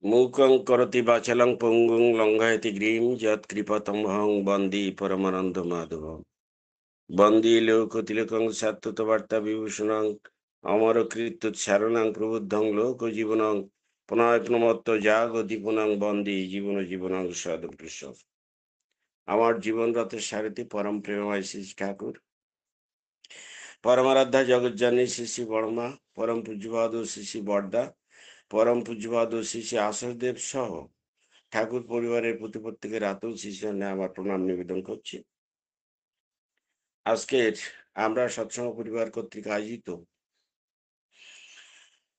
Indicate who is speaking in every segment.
Speaker 1: মূকং করোতি বাচালং পঙ্গুং লঙ্ঘয়তি grim যৎকৃপতমহং বন্দে পরমানন্দ মাধবম বন্দে লোকতিলকং সাত্তত বার্তা বিভূষণং অমর কীর্তুৎসারণং প্রবুদ্ধং লোক জীবনং প্রণয় প্রমত্ত জাগতিপুনং বন্দে জীবন জীবনং সদৃশ। আমার জীবন রথের সারথি পরম প্রেমময় শ্রী ঠাকুর, পরমারাধ্যা জগজ্জননী শ্রী শ্রী বর্মা, পরম পূজ্যপাদ শ্রী শ্রী বর্দা, পরম পূজ্যপাদ শ্রী শ্রী আশাসদেব সহ ঠাকুর পরিবারের প্রতি প্রত্যেকের আতুল শিশুনে আমার প্রণাম নিবেদন করছি। আজকের আমরা সৎসঙ্গ পরিবার কর্তৃক আয়োজিত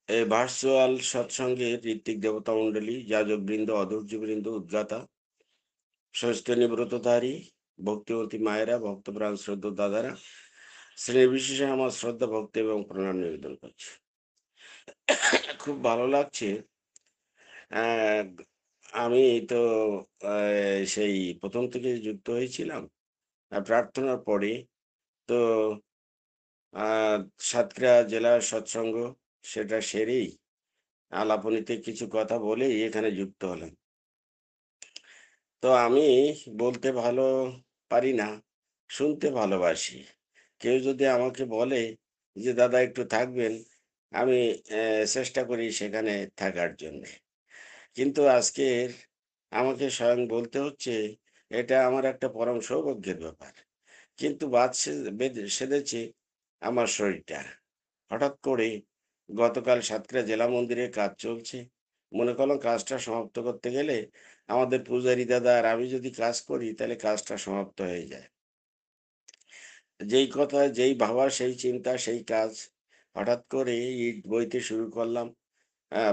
Speaker 1: এই ভার্চুয়াল সৎসঙ্গের ঋত্বিক দেবতা মণ্ডলী, যাজক বৃন্দ, অধৈর্য বৃন্দ, উদ্গাতা, ষষ্ঠ নিব্রতধারী ভক্তিমতী মায়েরা, ভক্তপ্রাণ শ্রদ্ধ দাদারা, শ্রেণী বিশেষে আমার শ্রদ্ধা ভক্তি এবং প্রণাম নিবেদন করছি। খুব ভালো লাগছে। আহ, আমি তো সেই প্রথম থেকে যুক্ত হয়েছিলাম প্রার্থনার পরে। তো আহ সাতক্ষীরা জেলার সৎসঙ্গ সেটা সেরেই আলাপনীতে কিছু কথা বলেই এখানে যুক্ত হলাম। তো আমি বলতে ভালো পারি না, শুনতে ভালোবাসি। কেউ যদি আমাকে বলে যে দাদা একটু থাকবেন, আমি চেষ্টা করি সেখানে থাকার জন্য। কিন্তু আজকের আমাকে স্বয়ং বলতে হচ্ছে, এটা আমার একটা পরম সৌভাগ্যের ব্যাপার। কিন্তু সেধেছে আমার শরীরটা। হঠাৎ করে গতকাল সাতক্ষীরা জেলা মন্দিরে কাজ চলছে। মনে করলাম কাজটা সমাপ্ত করতে গেলে আমাদের পূজারী দাদা আর আমি যদি কাজ করি তাহলে কাজটা সমাপ্ত হয়ে যায়। যেই কথা, যেই ভাবা, সেই চিন্তা, সেই কাজ। হঠাৎ করে ইট বইতে শুরু করলাম,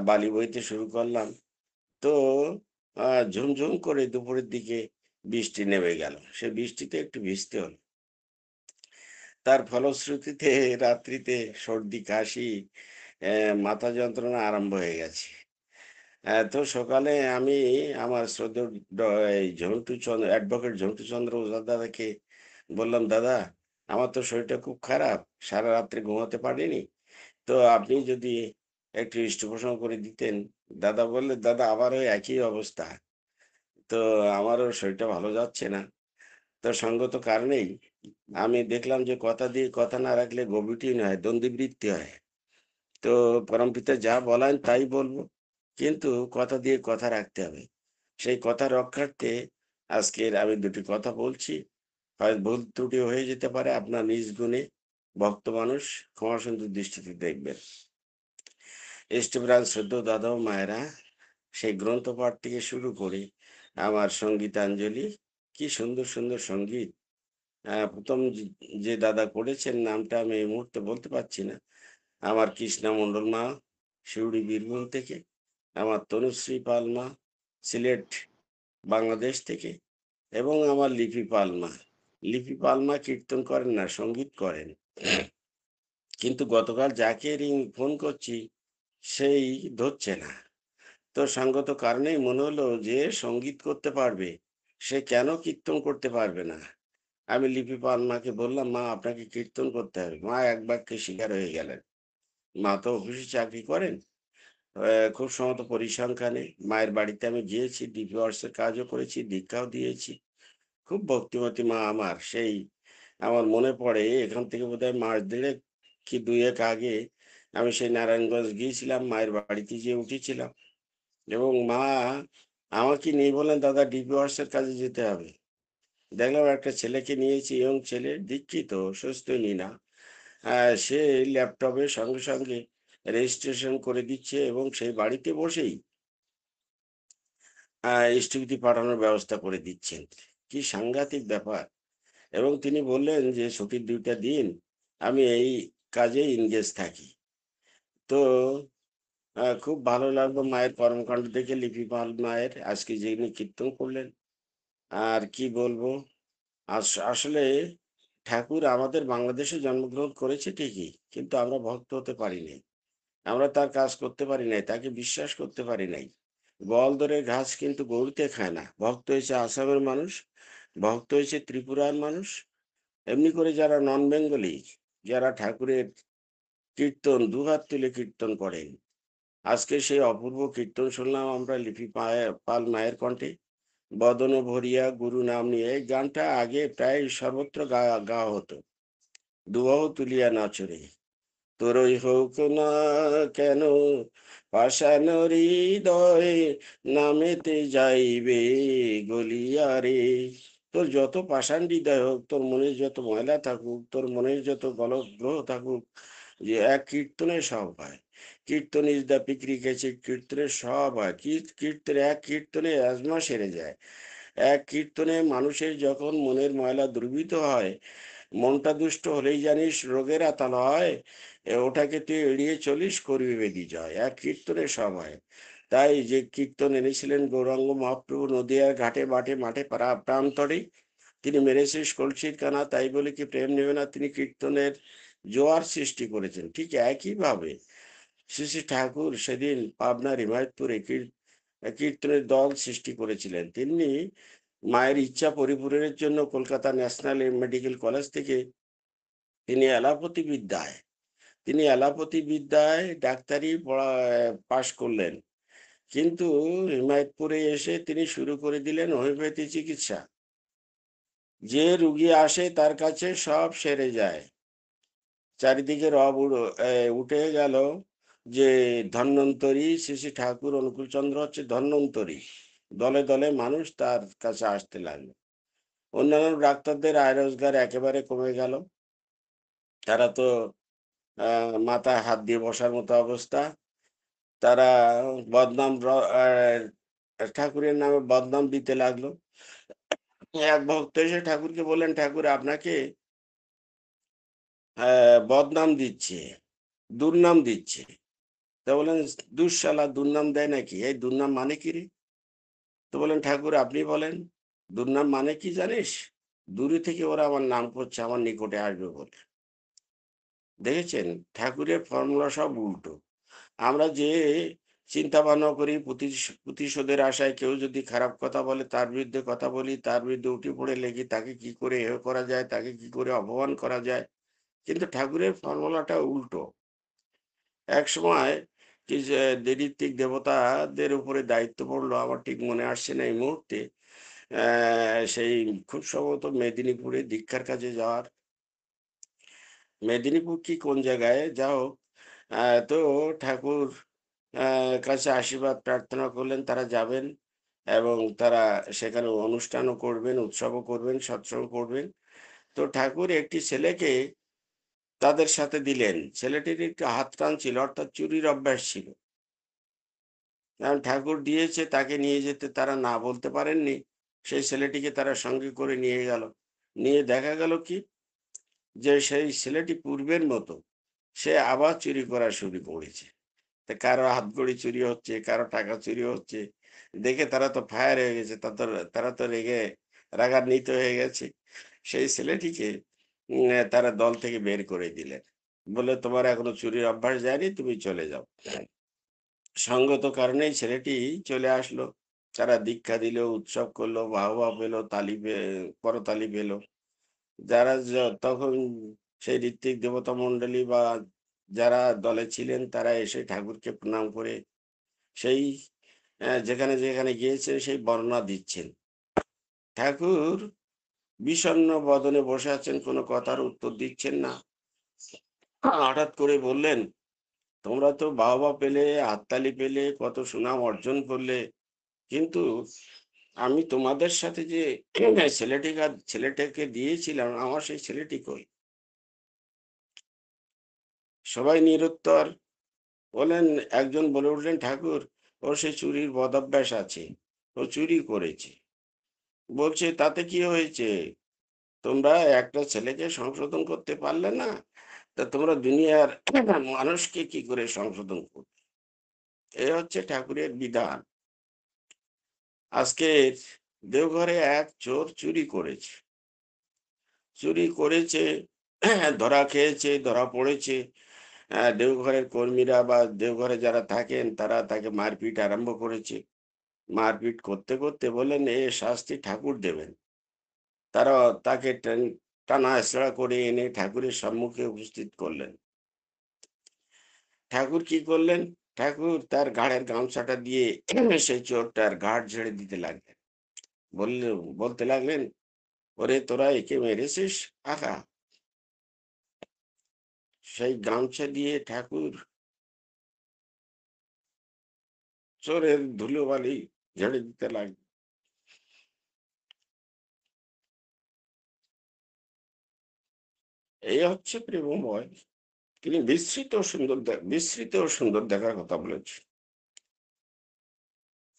Speaker 1: বালি বইতে শুরু করলাম। তো ঝুমঝুম করে দুপুরের দিকে বৃষ্টি নেমে গেল। সে বৃষ্টিতে একটু ভিজতে হলো। তার ফলশ্রুতিতে রাত্রিতে সর্দি, কাশি, মাথা যন্ত্রণা আরম্ভ হয়ে গেছে। তো সকালে আমি আমার শ্রদ্ধেয় এই অ্যাডভোকেট ঝন্টু চন্দ্র ওঝা দাদাকে বললাম, দাদা আমার তো শরীরটা খুব খারাপ, সারা রাত্রে ঘুমাতে পারিনি। তো আপনি যদি একটু পৃষ্ঠপোষণ করে দিতেন। দাদা বললেন, দাদা আমারও একই অবস্থা। তো আমারও শরীরটা ভালো যাচ্ছে না। তো সঙ্গত কারণেই আমি দেখলাম যে কথা দিয়ে কথা না রাখলে গভীরই নয়, দ্বন্দ্ববৃত্তি হয়। তো পরমপিতা যা বলেন তাই বলবো। কিন্তু কথা দিয়ে কথা রাখতে হবে। সেই কথা রক্ষার্থে আজকের আমি দুটি কথা বলছি। হয় ভুল ত্রুটি হয়ে যেতে পারে, আপনার নিজ গুণে ভক্ত মানুষ ক্ষমা সুন্দর দৃষ্টিতে দেখবেন। ইষ্টপ্রাণ শ্রদ্ধ দাদা ও মায়েরা, সেই গ্রন্থ পাঠ থেকে শুরু করে আমার সঙ্গীতাঞ্জলি, কি সুন্দর সুন্দর সঙ্গীত। প্রথম যে দাদা করেছেন নামটা আমি এই মুহূর্তে বলতে পারছি না। আমার কৃষ্ণা মণ্ডল মা, শিউড়ি বীরভূম থেকে। আমার তনুশ্রী পাল মা, সিলেট বাংলাদেশ থেকে। এবং আমার লিপি পালমা। লিপি পালমা কীর্তন করেন না, সঙ্গীত করেন। কিন্তু গতকাল যাকে ফোন করছি সেই ধরছে না। তো সঙ্গত কারণেই মনে হলো যে সঙ্গীত করতে পারবে, সে কেন কীর্তন করতে পারবে না। আমি লিপি পালমাকে বললাম, মা আপনাকে কীর্তন করতে হবে। মা এক বাক্যে স্বীকার হয়ে গেলেন। মা তো অফিসে চাকরি করেন, খুব সম্ভবত পরিসংখ্যানে। মায়ের বাড়িতে আমি গিয়েছি, ডিপি ওয়ার্কসের কাজও করেছি, দীক্ষাও দিয়েছি। খুব ভক্তিমতী মা আমার। সেই আমার মনে পড়ে এখান থেকে বোধহয় মাস দেড়েক কি ২ এক আগে আমি সেই নারায়ণগঞ্জ গিয়েছিলাম, মায়ের বাড়িতে যেয়ে উঠেছিলাম। এবং মা আমাকে নিয়ে বললেন, দাদা ডিপি ওয়ার্কসের কাজে যেতে হবে। দেখলাম একটা ছেলেকে নিয়েছি, ইয়ং ছেলে, দীক্ষিত, সুস্থই না। সে ল্যাপটপে সঙ্গে সঙ্গে রেজিস্ট্রেশন করে দিচ্ছে এবং সেই বাড়িতে বসেই স্থগিতি পাঠানোর ব্যবস্থা করে দিচ্ছেন। কি সাংঘাতিক ব্যাপার! এবং তিনি বললেন যে ছুটির ২ টা দিন আমি এই কাজে এনগেজ থাকি। তো খুব ভালো লাগলো মায়ের কর্মকাণ্ড দেখে। লিপি পাল মায়ের আজকে যিনি কীর্তন করলেন, আর কি বলবো? আসলে ঠাকুর আমাদের বাংলাদেশে জন্মগ্রহণ করেছে ঠিকই, কিন্তু আমরা ভক্ত হতে পারি নাই। আমরা তার কাজ করতে পারি নাই, তাকে বিশ্বাস করতে পারি নাই। গোয়ালদরের ঘাস কিন্তু গরুতে খায় না। ভক্ত হয়েছে আসামের মানুষ, ভক্ত হয়েছে ত্রিপুরার মানুষ। এমনি করে যারা নন বেঙ্গলি, যারা ঠাকুরের কীর্তন দুহাত তুলে কীর্তন করেন, আজকে সেই অপূর্ব কীর্তন শুনলাম আমরা লিপি পাল মায়ের কণ্ঠে। বদন ভরিয়া গুরু নাম নিয়ে এই গানটা আগে প্রায় সর্বত্র গাওয়া হতো। দুবাহু তুলিয়া নাচরে তোরই হোক না কেন পাষাণ হৃদয়ে নামেতে যাইবে গলিয়া রে। তোর যত পাষাণ হৃদয় হোক, তোর মনে যত ময়লা থাকুক, তোর মনের যত গলগ্রহ থাকুক, যে এক কীর্তনে সব হয়। কীর্তন ইজ দ্য পিকরি গেছে, কীর্তনে সব হয়। কীর্তনে এক কীর্তনে অ্যাজমা সেরে যায়। এক কীর্তনে মানুষের যখন মনের ময়লা দুর্বৃত হয়, মনটা দুষ্ট হলেই জানিস রোগের আতাল হয়। ওটাকে তুই এড়িয়ে চলিস, করবি বেদি জয়। এক কীর্তনে সব হয়। তাই যে কীর্তন এনেছিলেন গৌরাঙ্গ মহাপ্রভু নদিয়ার ঘাটে বাটে মাঠে প্রান্তরে, তিনি মেরেছে কলসির কানা, তাই বলে কি প্রেম নেবে না? তিনি কীর্তনের জোয়ার সৃষ্টি করেছেন। ঠিক একইভাবে শ্রী শ্রী ঠাকুর সেদিন পাবনা হিমায়তপুরে কীর্তনের দল সৃষ্টি করেছিলেন। তিনি মায়ের ইচ্ছা পরিপূরণের জন্য কলকাতা ন্যাশনাল মেডিকেল কলেজ থেকে তিনি এলাপতি বিদ্যায় ডাক্তারি পড়া পাশ করলেন। কিন্তু হিমায়তপুরে এসে তিনি শুরু করে দিলেন হোমিওপ্যাথি চিকিৎসা। যে রুগী আসে তার কাছে সব সেরে যায়। চারিদিকে উঠে গেল যে ধন্বন্তরী শ্রী শ্রী ঠাকুর অনুকূলচন্দ্র হচ্ছে ধন্বন্তরী। দলে দলে মানুষ তার কাছে আসতে লাগলো। অন্যান্য ডাক্তারদের আয় রোজগার একেবারে কমে গেল। তারা তো মাথায় হাত দিয়ে বসার মতো অবস্থা। তারা বদনাম ঠাকুরের নামে বদনাম দিতে লাগলো। এক ভক্ত এসে ঠাকুরকে বললেন, ঠাকুর আপনাকে বদনাম দিচ্ছে, দুর্নাম দিচ্ছে। তা বললেন, দুঃশালা দুর্নাম দেয় নাকি? এই দুর্নাম মানে কি রে? তো বললেন, ঠাকুর আপনি বলেন, দুর্নাম মানে কি জানিস? দূরে থেকে ওরা আমার নাম করছে, আমার নিকটে আসবে বলে। দেখেছেন, ঠাকুরের ফর্মুলা সব উল্টো। আমরা যে চিন্তা ভাবনা করি প্রতিশোধের আশায় কেউ যদি খারাপ কথা বলে তার বিরুদ্ধে কথা বলি, তার বিরুদ্ধে উঠে পড়ে লেগি, তাকে কি করে হেয় করা যায়, তাকে কি করে অপমান করা যায়। কিন্তু ঠাকুরের ফর্মুলাটা উল্টো। এক সময় কি যে ঋত্বিক দেবতাদের উপরে দায়িত্ব পড়লো, আমার ঠিক মনে আসছে না এই মুহূর্তে। সেই খুব সম্ভবত মেদিনীপুরে দীক্ষার কাজে যাওয়ার, মেদিনীপুর কি কোন জায়গায় যা হোক। তো ঠাকুর কাছে আশীর্বাদ প্রার্থনা করলেন তারা যাবেন এবং তারা সেখানে অনুষ্ঠানও করবেন, উৎসবও করবেন, সৎসঙ্গ করবেন। তো ঠাকুর একটি ছেলেকে তাদের সাথে দিলেন। ছেলেটির একটু হাত টান ছিল, অর্থাৎ চুরির অভ্যাস ছিল। কারণ ঠাকুর দিয়েছে, তাকে নিয়ে যেতে তারা না বলতে পারেননি। সেই ছেলেটিকে তারা সঙ্গে করে নিয়ে গেল। নিয়ে দেখা গেল কি, যে সেই ছেলেটি পূর্বের মতো সে আবার চুরি করা শুরু করেছে। তা কারো হাতঘড়ি চুরি হচ্ছে, কারো টাকা চুরি হচ্ছে। দেখে তারা তো ফায়ার হয়ে গেছে। তারা তো রেগে রাগান্বিত হয়ে গেছে। সেই ছেলেটিকে তারা দল থেকে বের করে দিলেন। বললে, তোমার এখনো চুরির অভ্যাস যায়নি, তুমি চলে যাও। সঙ্গত কারণেই ছেলেটি চলে আসলো। তারা দীক্ষা দিল, উৎসব করলো, বাহবা পেল, করতালি পেল। যারা তখন সেই ঋত্বিক দেবতা মণ্ডলী বা যারা দলে ছিলেন তারা এসে ঠাকুরকে প্রণাম করে সেই যেখানে যেখানে গিয়েছে সেই বর্ণনা দিচ্ছেন। ঠাকুর বিষণ্ণ বদনে বসে আছেন, কোনো কথার উত্তর দিচ্ছেন না। হঠাৎ করে বললেন, তোমরা তো বাহবা পেলে, হাততালি পেলে, কত সুনাম অর্জন করলে, কিন্তু আমি তোমাদের সাথে যে ছেলেটাকে দিয়েছিলাম, আমার সেই ছেলেটি কই? সবাই নিরুত্তর। বলেন, একজন বলে উঠলেন, ঠাকুর ওর সেই চুরির বদঅভ্যাস আছে, ও চুরি করেছে। বলছে, তাতে কি হয়েছে? তোমরা একটা ছেলেকে সংশোধন করতে পারলে না, তা তোমরা দুনিয়ার মানুষকে কি করে সংশোধন করবে? এই হচ্ছে ঠাকুরের বিধান। আজকে দেওঘরে এক চোর চুরি করেছে, ধরা খেয়েছে, ধরা পড়েছে। দেওঘরের কর্মীরা বা দেওঘরে যারা থাকেন তারা তাকে মারপিট আরম্ভ করেছে। মারপিট করতে করতে বললেন, এ শাস্তি ঠাকুর দেবেন। তারা তাকে টানা হেঁচড়া করে এনে ঠাকুরের সম্মুখে উপস্থিত করলেন। ঠাকুর কি করলেন? ঠাকুর তার ঘাড়ের গামছাটা দিয়ে সেই চোরটার ঘাড় ঝেড়ে দিতে লাগলেন। বললে বলতে লাগলেন, ওরে তোরা একে মেরেছিস। আহা! সেই গামছা দিয়ে ঠাকুর চোরের ধুলোবালি ঝেড়ে দিতে লাগলেন। এই হচ্ছে প্রেমময়। তিনি বিস্তৃত ও সুন্দর দেখার কথা বলেছেন।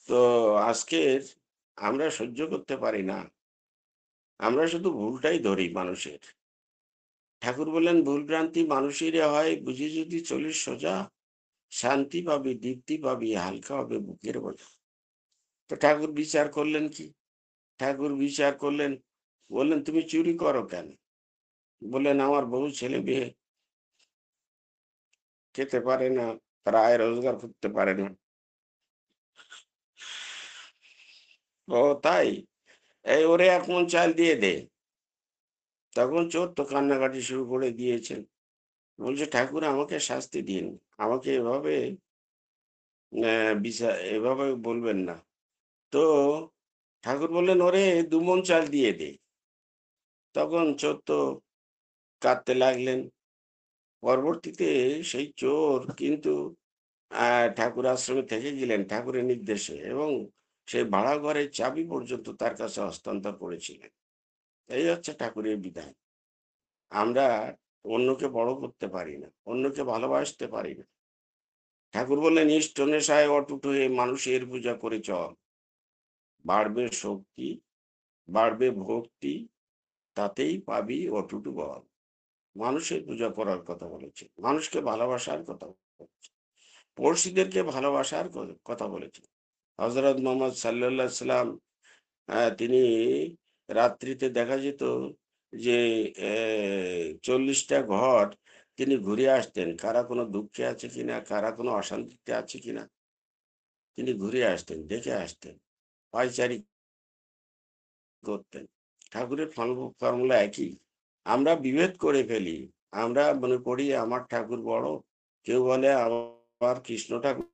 Speaker 1: তো আজকের আমরা সহ্য করতে পারি না। আমরা শুধু ভুলটাই ধরি মানুষের। ঠাকুর বললেন, ভুল ভ্রান্তি মানুষেরই হয়, বুঝি যদি চলিস সোজা, শান্তি পাবি, দীপ্তি পাবি, হালকা হবে বুকের বোঝা। তো ঠাকুর বিচার করলেন কি? ঠাকুর বিচার করলেন, বললেন, তুমি চুরি করো কেন? বললেন, আমার বউ ছেলে মেয়ে খেতে পারে না, তারা আয় রোজগার করতে পারে না। ও তাই? এই ওরে এক মণ চাল দিয়ে দে। তখন চোর তো কান্নাকাটি শুরু করে দিয়েছেন। বলছে, ঠাকুর আমাকে শাস্তি দিন। আমাকে এভাবে এভাবে বলবেন না। তো ঠাকুর বললেন, ওরে ২ মণ চাল দিয়ে দে। তখন চোর তো কাঁদতে লাগলেন। পরবর্তীতে সেই চোর কিন্তু ঠাকুর আশ্রমে থেকে গেলেন ঠাকুরের নির্দেশে, এবং সেই ভাড়া ঘরের চাবি পর্যন্ত তার কাছে হস্তান্তর করেছিলেন। এই হচ্ছে ঠাকুরের বিধান। আমরা অন্যকে বড় করতে পারি না, অন্যকে ভালোবাসতে পারি না। ঠাকুর বললেন, ইষ্ট নেশায় অটুট হয়ে মানুষের পূজা করে চল, বাড়বে শক্তি, বাড়বে ভক্তি, তাতেই পাবি অটুট বল। মানুষের পূজা করার কথা বলেছে, মানুষকে ভালোবাসার কথা বলেছে, পড়শিদেরকে ভালোবাসার কথা বলেছে। হজরত মোহাম্মদ সাল্লাল্লাহু আলাইহি সাল্লাম, তিনি রাত্রিতে দেখা যেত যে 40টা ঘর তিনি ঘুরে আসতেন, কারা কোনো দুঃখে আছে কিনা, কারা কোনো অশান্তিতে আছে কিনা, তিনি ঘুরে আসতেন, দেখে আসতেন, পায়চারি করতেন। ঠাকুরের ফর্মুলা একই। আমরা বিভেদ করে ফেলি। আমরা মনে করি আমার ঠাকুর বড়, কেউ বলে আমার কৃষ্ণ ঠাকুর,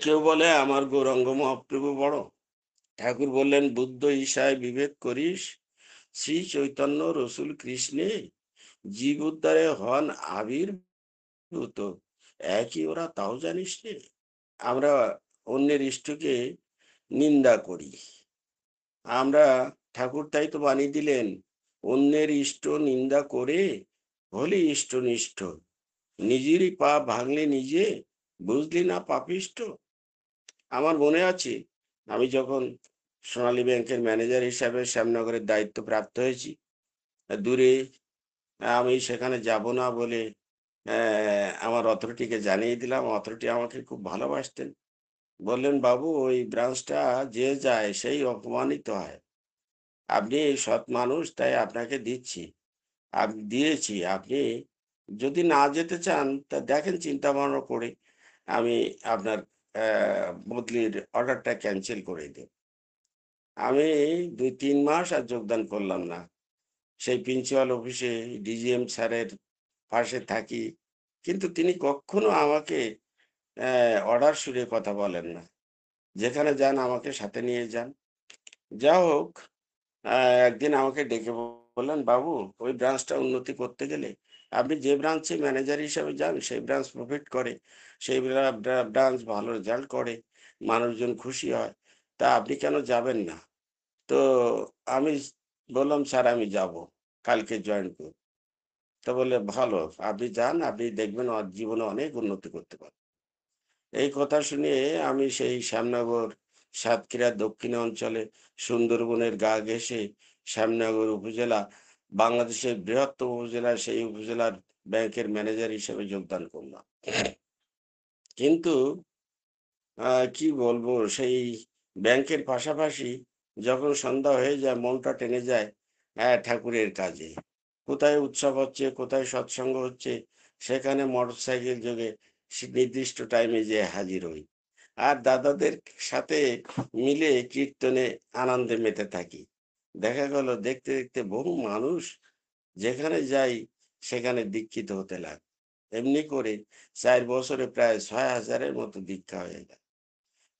Speaker 1: কেউ বলে আমার গৌরাঙ্গ মহাপ্রভু বড়। ঠাকুর বললেন, বুদ্ধ ঈশায় বিভেদ করিস, শ্রী চৈতন্য রসুল কৃষ্ণে জীব উদ্ধারে হন আবির্ভূত, একই ওরা, তাও জানিস নে। আমরা অন্যের ইষ্টকে নিন্দা করি। আমরা, ঠাকুর তাই তো বানিয়ে দিলেন, অন্যের ইষ্ট নিন্দা করে হলি ইষ্টনিষ্ঠ, নিজেরই পাপ ভাঙলে নিজে, বুঝলি না পাপিষ্ট। আমার মনে আছে, আমি যখন সোনালী ব্যাংকের ম্যানেজার হিসাবে শ্যামনগরের দায়িত্ব প্রাপ্ত হয়েছি, দূরে, আমি সেখানে যাব না বলে আমার অথরিটিকে জানিয়ে দিলাম। অথরিটি আমাকে খুব ভালোবাসতেন। বললেন, বাবু ওই ব্রাঞ্চটা যে যায় সেই অপমানিত হয়। আপনি সৎ মানুষ, তাই আপনাকে দিচ্ছি, দিয়েছি। আপনি যদি না যেতে চান তা দেখেন, চিন্তা ভাবনা করে আমি আপনার বদলির অর্ডারটা ক্যান্সেল করে দেব। আমি ২-৩ মাস আর যোগদান করলাম না। সেই প্রিন্সিপাল অফিসে ডিজিএম স্যারের পাশে থাকি। কিন্তু তিনি কখনো আমাকে অর্ডার সুরে কথা বলেন না। যেখানে যান আমাকে সাথে নিয়ে যান। যা হোক, আ একদিন আমাকে ডেকে বললেন, "বাবু, ওই ব্রাঞ্চটা উন্নতি করতে গেলে আপনি যে ব্রাঞ্চে ম্যানেজার হিসাবে যান সেই ব্রাঞ্চ প্রফিট করে, সেই ব্রাঞ্চ ভালো রেজাল্ট করে, মানুষজন খুশি হয়। তা আপনি কেন যাবেন না?" তো আমি বললাম, "স্যার আমি যাবো। কালকে জয়েন করব।" তো বললে, "ভালো, আপনি যান, আপনি দেখবেন জীবনে অনেক উন্নতি করতে পারবেন।" এই কথা শুনে আমি সেই শ্যামনগর, সাতক্ষীরা দক্ষিণ অঞ্চলে সুন্দরবনের গা ঘেঁষে শ্যামনগর উপজেলা, বাংলাদেশের বৃহত্তম উপজেলা, সেই উপজেলার ব্যাংকের ম্যানেজার হিসেবে যোগদান করলাম। কিন্তু কি বলবো, সেই ব্যাংকের পাশাপাশি যখন সন্ধ্যা হয়ে যায় মনটা টেনে যায় ঠাকুরের কাজে। কোথায় উৎসব হচ্ছে, কোথায় সৎসঙ্গ হচ্ছে, সেখানে মোটরসাইকেল যোগে নির্দিষ্ট টাইমে যেয়ে হাজির হই। আর দাদাদের সাথে মিলে কীর্তনে আনন্দে মেতে থাকি। দেখা গেল দেখতে দেখতে বহু মানুষ যেখানে যাই সেখানে দীক্ষিত হতে লাগে। এমনি করে 4 বছরে প্রায় 6,000-এর মতো দীক্ষা হয়ে গেল।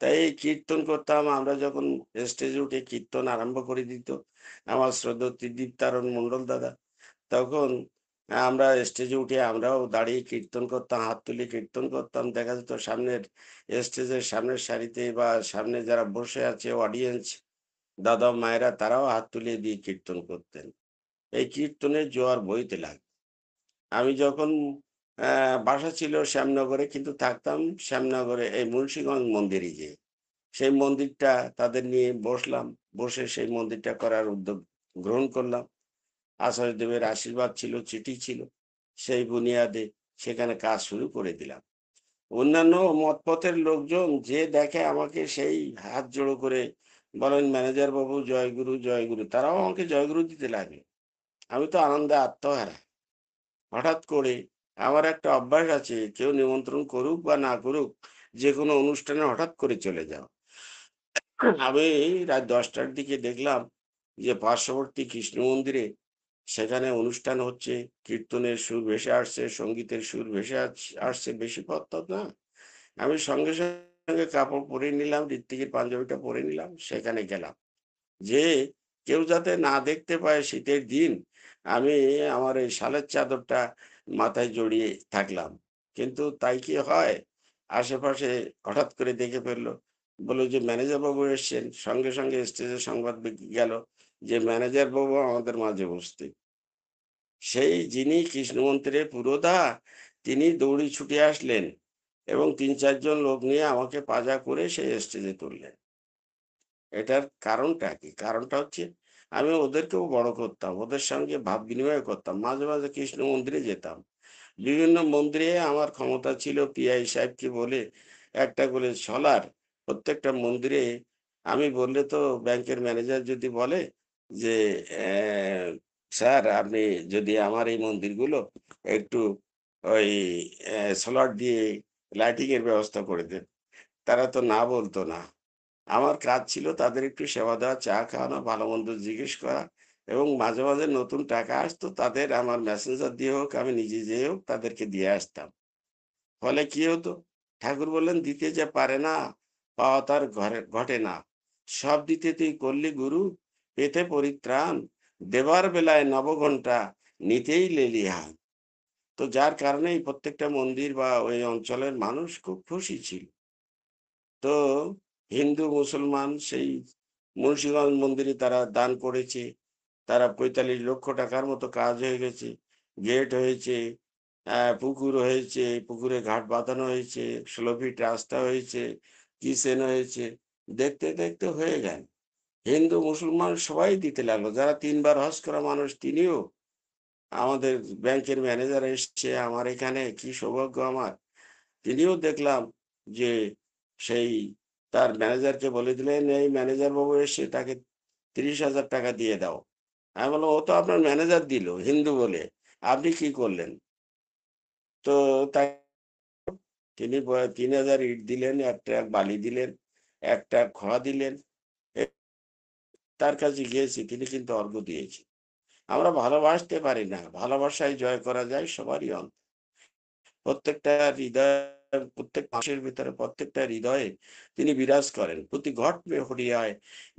Speaker 1: তাই এই কীর্তন করতাম আমরা যখন স্টেজে উঠে কীর্তন আরম্ভ করে দিত আমার শ্রদ্ধেয় দীপ্তারণ মন্ডল দাদা, তখন আমরা স্টেজে উঠে আমরাও দাঁড়িয়ে কীর্তন করতাম, হাত তুলে কীর্তন করতাম। দেখা যেত সামনের স্টেজের সামনের সারিতে বা সামনে যারা বসে আছে অডিয়েন্স দাদা মায়েরা তারাও হাত তুলে দিয়ে কীর্তন করতেন। এই কীর্তনের জোয়ার বইতে লাগতো। আমি যখন বাসা ছিল শ্যামনগরে, কিন্তু থাকতাম শ্যামনগরে এই মুন্সিগঞ্জ মন্দিরে যেয়ে। সেই মন্দিরটা তাদের নিয়ে বসলাম। বসে সেই মন্দিরটা করার উদ্যোগ গ্রহণ করলাম। আচার্যদেবের আশীর্বাদ ছিল, চিঠি ছিল। সেই বুনিয়াদে সেখানে কাজ শুরু করে দিলাম। অন্যান্য মতপথের লোকজন যে দেখে আমাকে সেই হাত জোড়ো করে বলেন, "ম্যানেজার বাবু জয়গুরু, জয়গুরু।" তারাও আমাকে জয়গুরু দিতে লাগে। আমি তো আনন্দে আত্মহারা। হঠাৎ করে আমার একটা অভ্যাস আছে, কেউ নিমন্ত্রণ করুক বা না করুক, যেকোনো অনুষ্ঠানে হঠাৎ করে চলে যাওয়া। আমি রাত ১০টার দিকে দেখলাম যে পার্শ্ববর্তী কৃষ্ণ মন্দিরে সেখানে অনুষ্ঠান হচ্ছে, কীর্তনের সুর ভেসে আসছে, সঙ্গীতের সুর ভেসে আসছে, বেশি পথ তো না। আমি সঙ্গে সঙ্গে কাপড় পরে নিলাম, ঋত্বিকের পাঞ্জাবিটা পরে নিলাম, সেখানে গেলাম। যেয়ে কেউ যাতে না দেখতে পায় শীতের দিন, আমি আমার এই শালের চাদরটা মাথায় জড়িয়ে থাকলাম। কিন্তু তাই কি হয়? আশেপাশে হঠাৎ করে দেখে ফেললো। বলল যে, "ম্যানেজার বাবু এসছেন।" সঙ্গে সঙ্গে স্টেজে সংবাদ গেল যে, "ম্যানেজার বাবু আমাদের মাঝে উপস্থিত।" সেই যিনি কৃষ্ণ মন্দিরের পুরোধা, তিনি দৌড়ে ছুটে আসলেন এবং ৩-৪ জন লোক নিয়ে আমাকে পাজা করে সেই স্টেজে তুললেন। এটার কারণটা কি? কারণটা হচ্ছে আমি ওদেরকেও বড় করতাম। ওদের সঙ্গে ভাব বিনিময় করতাম। মাঝে, মাঝে কৃষ্ণ মন্দিরে যেতাম। বিভিন্ন মন্দিরে আমার ক্ষমতা ছিল পিআই সাহেবকে বলে একটা করে সলার প্রত্যেকটা মন্দিরে আমি বললে তো ব্যাংকের ম্যানেজার যদি বলে যে, "স্যার আপনি যদি আমার এই মন্দিরগুলো একটু ওই সোলার দিয়ে লাইটিং এর ব্যবস্থা করে দেন।" তারা তো না বলত না। আমার কাজ ছিল তাদের একটু সেবা দেওয়া, চা খাওয়ানো, ভালো-মন্দ জিজ্ঞেস করা এবং মাঝে, মাঝে নতুন টাকা আসতো তাদের আমার মেসেঞ্জার দিয়ে হোক, আমি নিজে যেয়ে হোক তাদেরকে দিয়ে আসতাম। ফলে কি হতো? ঠাকুর বললেন, "দিতে যে পারে না, পাওয়া তার ঘরে ঘটে না। সব দিতে তুই করলি গুরু, পেতে পরিত্রাণ। দেবার বেলায় নবঘণ্টা, নিতেই লেলিহান।" তো যার কারণে এই প্রত্যেকটা মন্দির বা ওই অঞ্চলের মানুষ খুব খুশি ছিল। তো হিন্দু মুসলমান সেই মুন্সিগঞ্জ মন্দিরে তারা দান করেছে। তারা ৪৫ লক্ষ টাকার মতো কাজ হয়ে গেছে। গেট হয়েছে, পুকুর হয়েছে, পুকুরে ঘাট বাঁধানো হয়েছে, ১৬ ফিট রাস্তা হয়েছে, কিচেন হয়েছে। দেখতে, দেখতে হয়ে গেল। হিন্দু মুসলমান সবাই দিতে লাগলো। যারা ৩ বার হজ করা মানুষ তিনিও আমাদের ব্যাংকের ম্যানেজার এসছে আমার এখানে, কি সৌভাগ্য আমার। তিনিও দেখলাম যে সেই তার ম্যানেজারকে বলে দিলেন, "এই ম্যানেজার বাবু এসছে, তাকে ৩০,০০০ টাকা দিয়ে দাও।" আমি বললাম, "ও তো আপনার ম্যানেজার দিল হিন্দু বলে। আপনি কি করলেন?" তো তাই তিনি ৩,০০০ ইট দিলেন, ১ ট্রাক বালি দিলেন, ১ ট্রাক খোয়া দিলেন। এ তার কাছে গিয়েছি, তিনি কিন্তু অর্ঘ্য দিয়েছেন। আমরা ভালোবাসতে পারি না। ভালোবাসায় জয় করা যায় সবারই অন্তর। প্রত্যেকটা হৃদয়, প্রত্যেক মাসের ভিতরে প্রত্যেকটা হৃদয়ে তিনি বিরাজ করেন। প্রতি ঘট মে হরিয়ায়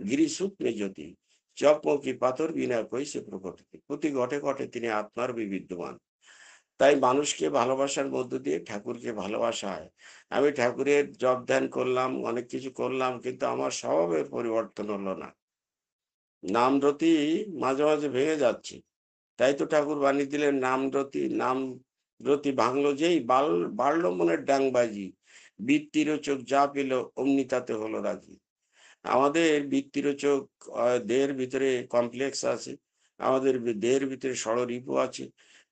Speaker 1: গিরিসুত মে জ্যোতি, চকমকি পাথর বিনা কইছে প্রকৃতি। প্রতি ঘটে ঘটে তিনি আত্মার বিদ্যমান। তাই মানুষকে ভালোবাসার মধ্য দিয়ে ঠাকুরকে ভালোবাসা হয়। আমি ঠাকুরের জপ ধ্যান করলাম, অনেক কিছু করলাম, কিন্তু আমার স্বভাবের পরিবর্তন হলো না। নামরতি মাঝে, মাঝে ভেঙে যাচ্ছে। তাই তো ঠাকুর বানিয়ে দিলেন নামরতি ভাঙলো যেই বাড়লো মনের ডাংবাজি। বৃত্তিরোচক যা পেল অমনি তাতে হলো রাজি। আমাদের বৃত্তিরোচক দেহের ভিতরে কমপ্লেক্স আছে। আমাদের দেহের ভিতরে ষড়রিপু আছে।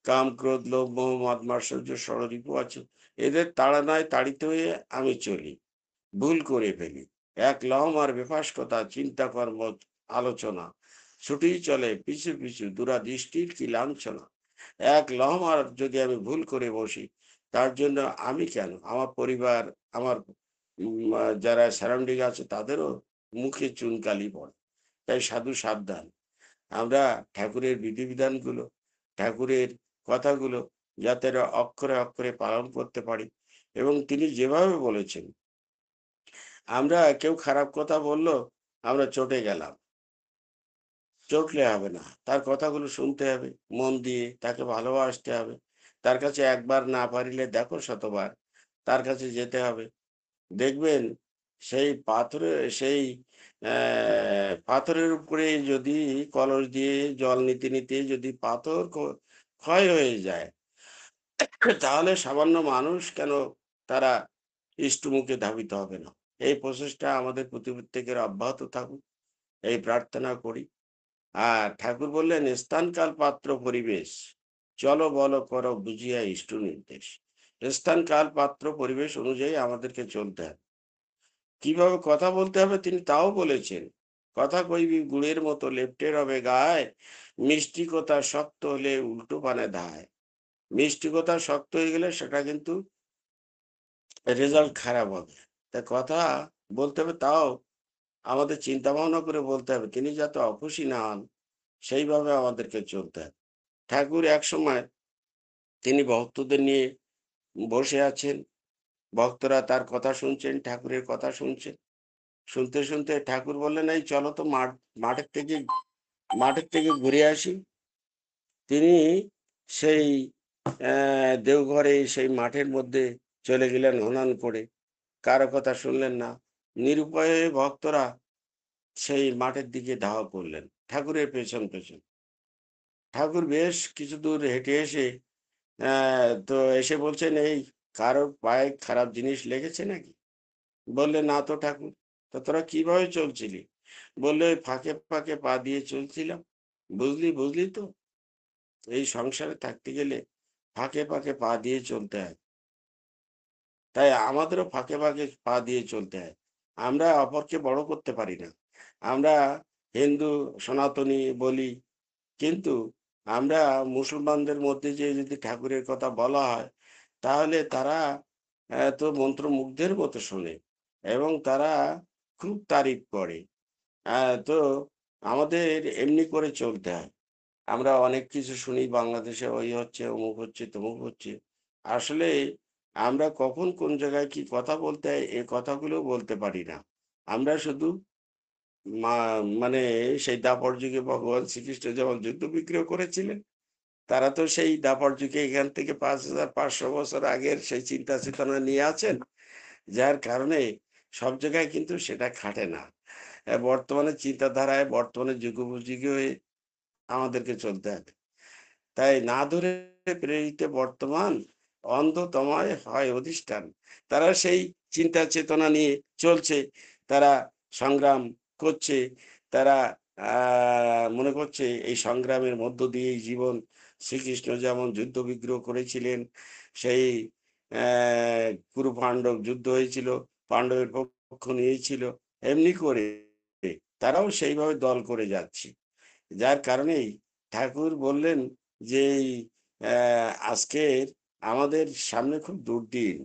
Speaker 1: কাম, ক্রোধ, লোভ, মোহ, মদ, মাৎসর্য ষড়রিপু আছে। এদের তাড়নায় তাড়িত হয়ে আমি চলি। ভুল করে ফেলি। এক লহমার বেফাসকতা, চিন্তা কর্ম আলোচনা। ছুটেই চলে পিছু পিছু দূরাদৃষ্টির কি লাঞ্ছনা। এক লহমার যদি আমি ভুল করে বসি, তার জন্য আমি কেন, আমার পরিবার, আমার যারা সারাউন্ডিং আছে তাদেরও মুখে চুনকালি পড়ে। তাই সাধু সাবধান। আমরা ঠাকুরের বিধিবিধানগুলো, ঠাকুরের কথাগুলো যাতে অক্ষরে অক্ষরে পালন করতে পারি। এবং তিনি যেভাবে বলেছেন, আমরা কেউ খারাপ কথা বলল, আমরা চটে গেলাম। চটলে হবে না, তার কথাগুলো শুনতে হবে মন দিয়ে, তাকে ভালোবাসতে হবে। তার কাছে একবার না পারিলে দেখো শতবার তার কাছে যেতে হবে। দেখবেন সেই পাথরে সেই পাথরের উপরে যদি কলস দিয়ে জল নিতে নিতে যদি পাথর ক্ষয় হয়ে যায়, তাহলে সামান্য মানুষ কেন তারা ইষ্টমুখে ধাবিত হবে না? এই প্রচেষ্টা আমাদের প্রত্যেকের অব্যাহত থাকুক, এই প্রার্থনা করি। আর ঠাকুর বললেন, স্থান কাল পাত্র পরিবেশ চলো বলো করো বুঝিয়া ইষ্ট নির্দেশ। স্থান কাল পাত্র পরিবেশ অনুযায়ী আমাদেরকে চলতে হবে। কিভাবে কথা বলতে হবে তিনি তাও বলেছেন। কথা কইবি গুড়ের মতো লেপ্টে রবে গায়, মিষ্টি কথা শক্ত হলে উল্টো পানে ধায়। মিষ্টি কথা শক্ত হয়ে গেলে সেটা কিন্তু রেজাল্ট খারাপ হবে। তা কথা বলতে হবে, তাও আমাদের চিন্তা ভাবনা করে বলতে হবে, তিনি যাতে অখুশি না হন সেইভাবে আমাদেরকে চলতে হবে। ঠাকুর এক সময় তিনি ভক্তদের নিয়ে বসে আছেন, ভক্তরা তার কথা শুনছেন, ঠাকুরের কথা শুনছেন। শুনতে শুনতে ঠাকুর বললেন, এই চলো তো মাঠের থেকে মাঠের থেকে ঘুরে আসি। তিনি সেই দেওঘরে সেই মাঠের মধ্যে চলে গেলেন হনন করে, কারো কথা শুনলেন না। নিরুপায় ভক্তরা সেই মাঠের দিকে ধাওয়া করলেন ঠাকুরের পেছন পেছন। ঠাকুর বেশ কিছু দূর হেঁটে এসে তো এসে বলছেন, এই কারোর পায়ে খারাপ জিনিস লেগেছে নাকি? বললে, না তো ঠাকুর। তো তোরা কিভাবে চলছিলি? বললে, ওই ফাঁকে ফাঁকে পা দিয়ে চলছিলাম। বুঝলি বুঝলি তো, এই সংসারে থাকতে গেলে ফাঁকে ফাঁকে পা দিয়ে চলতে হয়। তাই আমাদেরও ফাঁকে ফাঁকে পা দিয়ে চলতে হয়। আমরা অপরকে বড় করতে পারি না। আমরা হিন্দু সনাতনী বলি, কিন্তু আমরা মুসলমানদের মধ্যে যে যদি ঠাকুরের কথা বলা হয়, তাহলে তারা তো মন্ত্রমুগ্ধের মতো শোনে এবং তারা খুব তারিফ করে। তো আমাদের এমনি করে চলতে হয়। আমরা অনেক কিছু শুনি বাংলাদেশে, ওই হচ্ছে, অমুক হচ্ছে, তমুক হচ্ছে। আসলে আমরা কখন কোন জায়গায় কি কথা বলতে হয়, এই কথাগুলো বলতে পারি না। আমরা শুধু মা মানে সেই দাপর যুগে ভগবান শ্রীকৃষ্ণ যেমন যুদ্ধ বিগ্রহ করেছিলেন, তারা তো সেই দাপর যুগে এখান থেকে ৫,৫০০ বছর আগের সেই চিন্তা চেতনা নিয়ে আছেন। যার কারণে সব জায়গায় কিন্তু সেটা খাটে না। বর্তমানে চিন্তাধারায় বর্তমানে যুগোপযোগী হয়ে আমাদেরকে চলতে হবে। তাই না ধরে প্রেরিত বর্তমান, অন্ধ তমায় হয় অধিষ্ঠান। তারা সেই চিন্তা চেতনা নিয়ে চলছে, তারা সংগ্রাম করছে, তারা মনে করছে এই সংগ্রামের মধ্য দিয়েই জীবন। শ্রীকৃষ্ণ যেমন যুদ্ধ বিগ্রহ করেছিলেন, সেই কুরু পাণ্ডব যুদ্ধ হয়েছিল, পাণ্ডবের পক্ষ নিয়েছিল, এমনি করে তারাও সেইভাবে দল করে যাচ্ছে। যার কারণেই ঠাকুর বললেন যে এই আজকের আমাদের সামনে খুব দুর্দিন।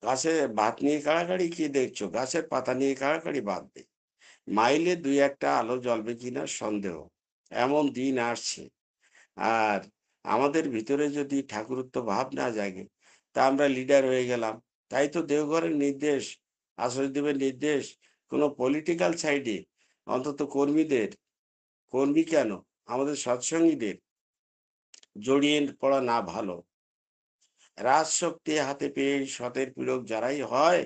Speaker 1: গাছে ভাত নিয়ে কাড়াকাড়ি কি দেখছো? গাছের পাতা নিয়ে কাড়াকাড়ি বাদ দে। মাইলে ২-১ টা আলো জ্বলবে কিনা সন্দেহ। এমন দিন আসছে। আর আমাদের ভিতরে যদি ঠাকুরত্ব ভাব না জাগে, তা আমরা লিডার হয়ে গেলাম। তাই তো দেওঘরের নির্দেশ, আচার্যদেবের নির্দেশ, কোনো পলিটিক্যাল সাইডে অন্তত কর্মীদের, কর্মী কেন, আমাদের সৎসঙ্গীদের জড়িয়ে পড়া না ভালো। রাজশক্তি হাতে পেয়ে সতের পীড়ক যারাই হয়,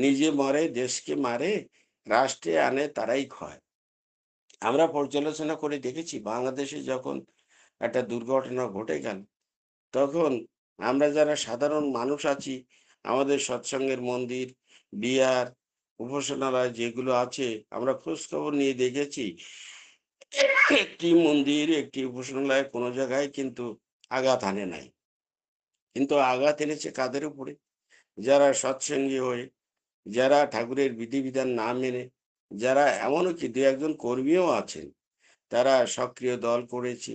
Speaker 1: নিজে মরে দেশকে মারে, রাষ্ট্রে আনে তারাই ক্ষয়। আমরা পর্যালোচনা করে দেখেছি বাংলাদেশে যখন একটা দুর্ঘটনা ঘটে গেল, তখন আমরা যারা সাধারণ মানুষ আছি, আমাদের সৎসঙ্গের মন্দির, বিহার, উপাসনালয় যেগুলো আছে, আমরা খোঁজ খবর নিয়ে দেখেছি একটি মন্দির, একটি উপাসনালয় কোনো জায়গায় কিন্তু আঘাত হানে নাই। কিন্তু আঘাত এনেছে কাদের উপরে? যারা সৎসঙ্গী হয়ে, যারা ঠাকুরের বিধিবিধান না মেনে, যারা এমনও কি ২-১ জন কর্মীও আছেন, তারা সক্রিয় দল করেছে,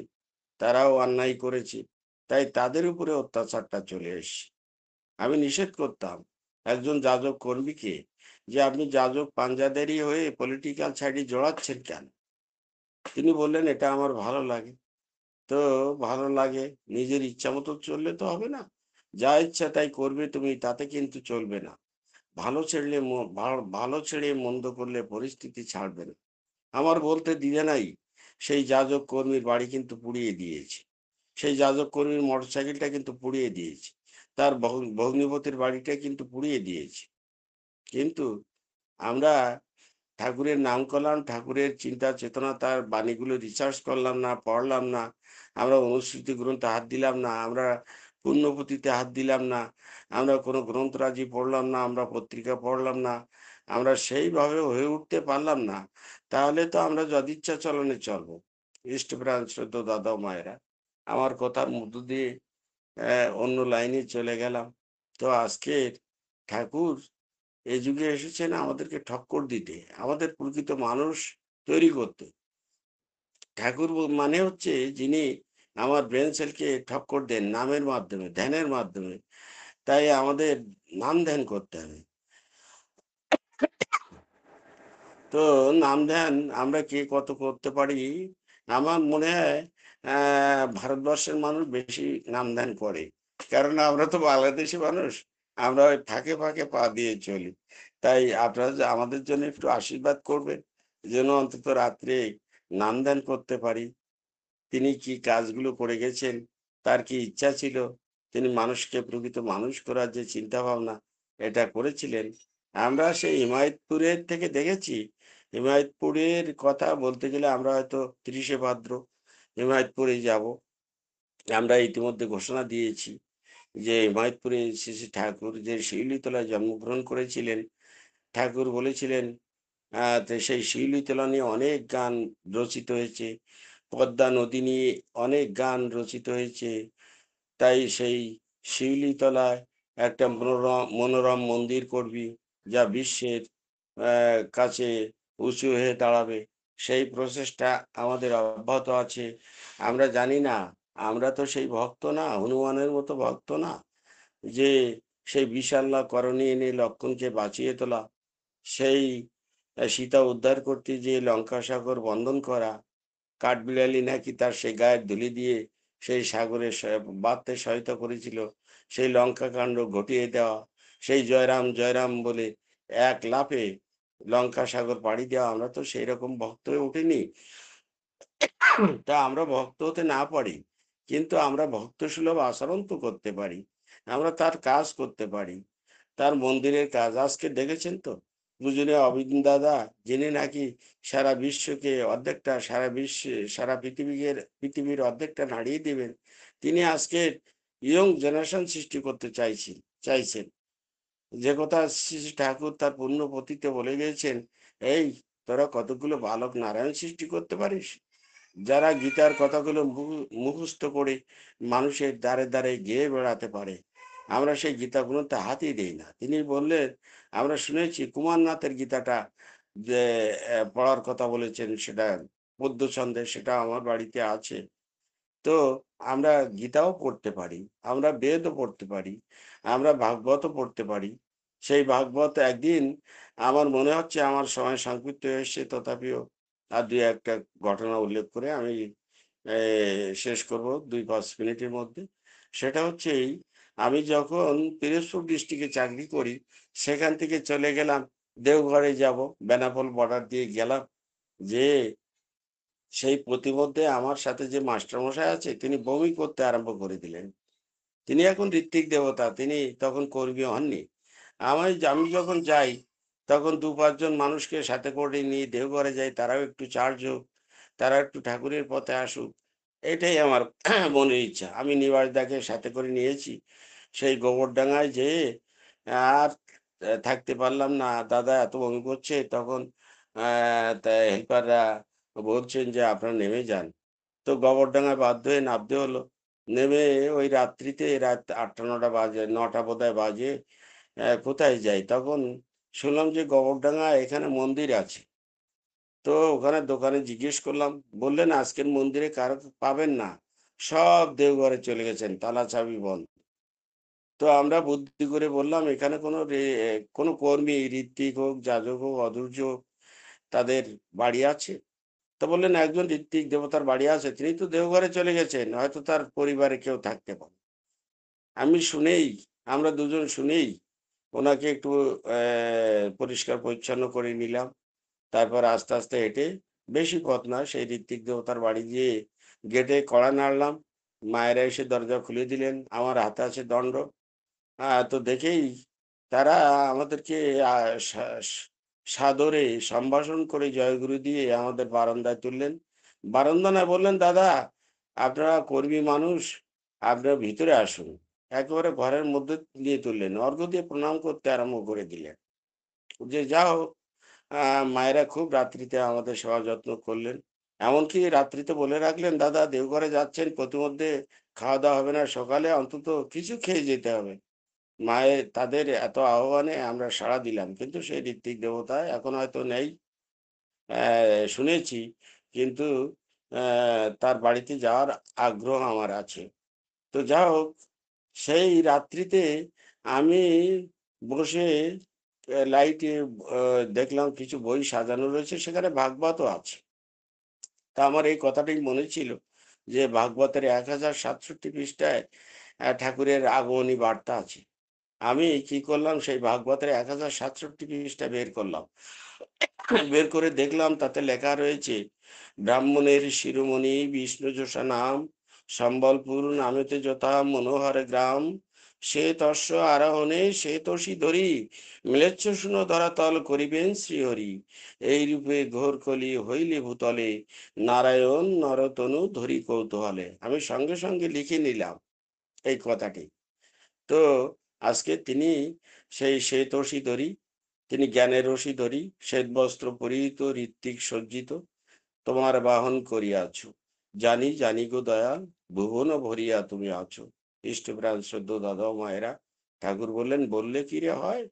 Speaker 1: তারাও অন্যায় করেছে। তাই তাদের উপরে অত্যাচারটা চলে এসছে। আমি নিষেধ করতাম একজন যাজক কর্মীকে, যে আপনি যাজক পাঞ্জাদারি হয়ে পলিটিক্যাল সাইডে জড়াচ্ছেন কেন? তিনি বললেন, এটা আমার ভালো লাগে। তো ভালো লাগে। নিজের ইচ্ছা মতো চললে তো হবে না। যা ইচ্ছা তাই করবে তুমি, তাতে কিন্তু চলবে না। ভালো ছেড়ে মন্দ করলে পরিস্থিতি ছাড়বে না। আমার বলতে দ্বিধা নাই। সেই যাজক কর্মীর বাড়ি কিন্তু পুড়িয়ে দিয়েছে। সেই যাজক কর্মীর মোটরসাইকেলটা কিন্তু পুড়িয়ে দিয়েছে। তার ভগ্নিপতির বাড়িটা কিন্তু পুড়িয়ে দিয়েছে। কিন্তু আমরা ঠাকুরের নাম করলাম, ঠাকুরের চিন্তা চেতনা তার বাণীগুলো রিসার্চ করলাম না, পড়লাম না। আমরা অনুসৃতি গ্রন্থে হাত দিলাম না, আমরা পুণ্যপুঁথিতে হাত দিলাম না, আমরা কোনো গ্রন্থরাজি পড়লাম না, আমরা পত্রিকা পড়লাম না, আমরা সেইভাবে হয়ে উঠতে পারলাম না। তাহলে তো আমরা যদিচ্ছা চলনে চলবো। ইষ্টপ্রাণ শ্রদ্ধেয় দাদা ও মায়েরা, আমার কথার মধ্য দিয়ে অন্য লাইনে চলে গেলাম। তো আজকের ঠাকুর এই যুগে এসেছেন আমাদেরকে ঠক্কর দিতে, আমাদের প্রকৃত মানুষ তৈরি করতে। ঠাকুর মানে হচ্ছে যিনি আমার ব্রেন সেলকে ঠক্কর দেন নামের মাধ্যমে, ধ্যানের মাধ্যমে। তাই আমাদের নাম ধ্যান করতে হবে। তো নাম ধ্যান আমরা কে কত করতে পারি, আমার মনে হয় ভারতবর্ষের মানুষ বেশি নাম ধ্যান করে। কারণ আমরা তো বাংলাদেশি মানুষ, আমরা ওই ফাঁকে ফাঁকে পা দিয়ে চলি। তাই আপনারা আমাদের জন্য একটু আশীর্বাদ করবেন, যেন অন্তত রাত্রে নাম ধ্যান করতে পারি। তিনি কি কাজগুলো করে গেছেন, তার কি ইচ্ছা ছিল, তিনি মানুষকে প্রকৃত মানুষ করার যে চিন্তা ভাবনা এটা করেছিলেন। আমরা সেই হিমায়তপুরের থেকে দেখেছি। হিমায়তপুরের কথা বলতে গেলে আমরা হয়তো ৩০শে ভাদ্র হিমায়তপুরে যাব। আমরা ইতিমধ্যে ঘোষণা দিয়েছি যে হিমায়তপুরে শ্রী শ্রী ঠাকুর যে শিউলিতলায় জন্মগ্রহণ করেছিলেন, ঠাকুর বলেছিলেন তো সেই শিউলিতলা নিয়ে অনেক গান রচিত হয়েছে। পদ্মা নদী নিয়ে অনেক গান রচিত হয়েছে। তাই সেই শিউলিতলায় একটা মনোরম মন্দির করবি, যা বিশ্বের কাছে উঁচু হয়ে দাঁড়াবে। সেই প্রচেষ্টা আমাদের অব্যাহত আছে। আমরা জানি না, আমরা তো সেই ভক্ত না, হনুমানের মতো ভক্ত না, যে সেই বিশাল্লা করণী এনে লক্ষ্মণকে বাঁচিয়ে তোলা। সেই সীতা উদ্ধার করতে যেয়ে লঙ্কাসাগর বন্ধন করা। কাঠবিড়ালি নাকি তার সেই গায়ের ধুলি দিয়ে সেই সাগরে বাঁধতে সহায়তা করেছিল। সেই লঙ্কা কাণ্ড ঘটিয়ে দেওয়া, সেই জয়রাম জয়রাম বলে এক লাফে লঙ্কা সাগর পাড়ি দেওয়া। আমরা তো সেই রকম ভক্ত হয়ে উঠিনি। তা আমরা ভক্ত হতে না পারি, কিন্তু আমরা ভক্ত সুলভ আচরণ তো করতে পারি। আমরা তার কাজ করতে পারি, তার মন্দিরের কাজ। আজকে দেখেছেন তো পূজনীয় অবিন দাদা, যিনি নাকি সারা বিশ্বকে অর্ধেকটা, সারা পৃথিবীর অর্ধেকটা নাড়িয়ে দিবেন, তিনি আজকে ইয়ং জেনারেশন সৃষ্টি করতে চাইছেন। যে কথা শ্রী শ্রী ঠাকুর তার পূর্ণ পতিতে বলে গিয়েছেন, এই তোরা কতগুলো বালক নারায়ণ সৃষ্টি করতে পারিস, যারা গীতার কথাগুলো মুখস্থ করে মানুষের দ্বারে দ্বারে গেয়ে বেড়াতে পারে। আমরা সেই গীতা গ্রন্থে হাতই দেই না। তিনি বললেন, আমরা শুনেছি কুমারনাথের গীতাটা যে পড়ার কথা বলেছেন, সেটা পদ্য ছন্দে, সেটা আমার বাড়িতে আছে। তো আমরা গীতাও পড়তে পারি, আমরা বেদও পড়তে পারি, আমরা ভাগবতও পড়তে পারি। সেই ভাগবত একদিন, আমার মনে হচ্ছে আমার সময় সংক্ষিপ্ত হয়ে এসছে, তথাপিও আর দুই একটা ঘটনা উল্লেখ করে আমি শেষ করব ২-৫ মিনিটের মধ্যে। সেটা হচ্ছে এই, আমি যখন পিরোজপুর ডিস্ট্রিক্টে চাকরি করি, সেখান থেকে চলে গেলাম দেওঘরে যাব, বেনাপোল বর্ডার দিয়ে গেলাম। যেয়ে সেই প্রতিমধ্যে আমার সাথে যে মাস্টারমশাই আছে, তিনি বমি করতে আরম্ভ করে দিলেন। তিনি এখন ঋত্বিক দেবতা, তিনি তখন কর্মী হননি। আমি যখন যাই, তখন ২-৫ জন মানুষকে সাথে করে নিয়ে দেওঘরে যাই, তারাও একটু চার্জ হোক, তারা একটু ঠাকুরের পথে আসুক। এটাই আমার মনের ইচ্ছা। আমি নিবাসদাকে সাথে করে নিয়েছি। সেই গোবরডাঙ্গায় যেয়ে আর থাকতে পারলাম না। দাদা এত বমি করছে, তখন তা হেল্পাররা বলছেন যে, "আপনারা নেমে যান।" তো গোবরডাঙ্গায় বাধ্য হয়ে নামতে হলো। নেমে ওই রাত্রিতে রাত ৮টা-৯টা বাজে, ৯টা বোধহয় বাজে। কোথায় যাই? তখন শুনলাম যে গোবরডাঙ্গায় এখানে মন্দির আছে। তো ওখানে দোকানে জিজ্ঞেস করলাম। বললেন, "আজকের মন্দিরে কারো পাবেন না। সব দেওঘরে চলে গেছেন। তালা চাবি বন্ধ।" তো আমরা বুদ্ধি করে বললাম, "এখানে কোনো কর্মী ঋত্বিক হোক, যাজক হোক, অধৈর্য হোক, তাদের বাড়ি আছে?" তো বললেন, একজন ঋত্বিক দেবতার বাড়ি আছে, তিনি তো দেওঘরে চলে গেছেন, হয়তো তার পরিবারে কেউ থাকতে পারে। আমি শুনেই, আমরা দুজন শুনেই ওনাকে একটু পরিষ্কার পরিচ্ছন্ন করে নিলাম। তারপর আস্তে আস্তে হেঁটে, বেশি পথ না, সেই ঋত্বিক দেবতার বাড়ি যেয়ে গেটে কড়া নাড়লাম। মায়েরা এসে দরজা খুলে দিলেন, আমার হাতে আছে দণ্ড। তো দেখেই তারা আমাদেরকে সাদরে সম্ভাষণ করে জয়গুরু দিয়ে আমাদের বারান্দায় তুললেন। বারান্দায় বললেন, দাদা আপনারা কর্মী মানুষ, আপনারা ভিতরে আসুন। একেবারে ঘরের মধ্যে নিয়ে তুললেন, অর্ঘ্য দিয়ে প্রণাম করতে আরম্ভ করে দিলেন। যে যা হোক, মায়েরা খুব রাত্রিতে আমাদের সেবা যত্ন করলেন। এমনকি রাত্রিতে বলে রাখলেন, দাদা দেওঘরে যাচ্ছেন, প্রতিমধ্যে খাওয়া দাওয়া হবে না, সকালে অন্তত কিছু খেয়ে যেতে হবে। মায়ের তাদের এত আহ্বানে আমরা সাড়া দিলাম। কিন্তু সেই ঋত্বিক দেবতা এখন হয়তো নেই। শুনেছি, কিন্তু তার বাড়িতে যাওয়ার আগ্রহ আমার আছে। তো যা হোক, সেই রাত্রিতে আমি বসে লাইটে দেখলাম কিছু বই সাজানো রয়েছে, সেখানে ভাগবতও আছে। তা আমার এই কথাটাই মনে ছিল যে ভাগবতের 1067 পৃষ্ঠায় ঠাকুরের আগমনী বার্তা আছে। আমি কি করলাম, সেই ভাগবতের 1067 পৃষ্ঠা বের করলাম। বের করে দেখলাম তাতে লেখা রয়েছে, ব্রাহ্মণের শিরোমণি বিষ্ণু যশা নাম, সম্বলপুর নামেতে যথা মনোহর গ্রাম, সে তস্য আরোহণে সে তসি ধরি, মিলেচ্ছ শুনো ধরাতল করিবেন শ্রীহরি, এই রূপে ঘোর কলি হইলে ভূতলে, নারায়ণ নরতনু ধরি কৌতূহলে। আমি সঙ্গে সঙ্গে লিখে নিলাম এই কথাটি। তো আজকে তিনি সেই শ্বেতশীধরী, তিনি জ্ঞানের রশিধরী, শ্বেতবস্ত্র পরিহিত ঋত্বিক সজ্জিত, তোমার বাহন করিয়াছ। জানি জানি গো দয়াল, ভুবন ভরিয়া তুমি আছো। ইষ্টপ্রাণ শ্রদ্ধ দাদা ও মায়েরা, ঠাকুর বললেন, বললে কি রে হয়,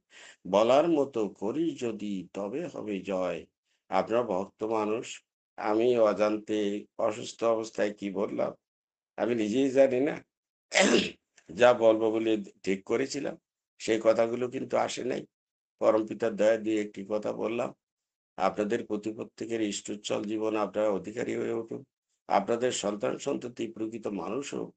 Speaker 1: বলার মতো করি যদি তবে হবে জয়। আপনার ভক্ত মানুষ, আমি অজান্তে অসুস্থ অবস্থায় কি বললাম আমি নিজেই জানি না। যা বলবো বলে ঠিক করেছিলাম, সেই কথাগুলো কিন্তু আসে নাই। পরমপিতার দয়া দিয়ে একটি কথা বললাম। আপনাদের প্রতি প্রত্যেকের ইষ্টোজ্জ্বল জীবন আপনারা অধিকারী হয়ে উঠুন। আপনাদের সন্তান সন্ততি প্রকৃত মানুষ হোক।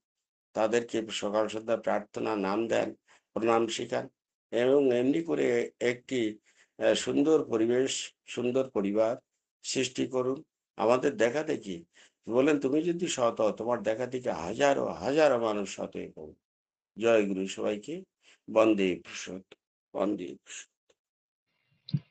Speaker 1: তাদেরকে সকাল সন্ধ্যা প্রার্থনা, নাম দেন, প্রণাম শিখান এবং এমনি করে একটি সুন্দর পরিবেশ, সুন্দর পরিবার সৃষ্টি করুন। আমাদের দেখা দেখি বলেন, তুমি যদি সৎ হও, তোমার দেখা দেখি হাজারো হাজারো মানুষ সৎ হয়ে পড়বে। জয় গুরু সবাইকে। বন্দে পুরুষোত্তম, বন্দে।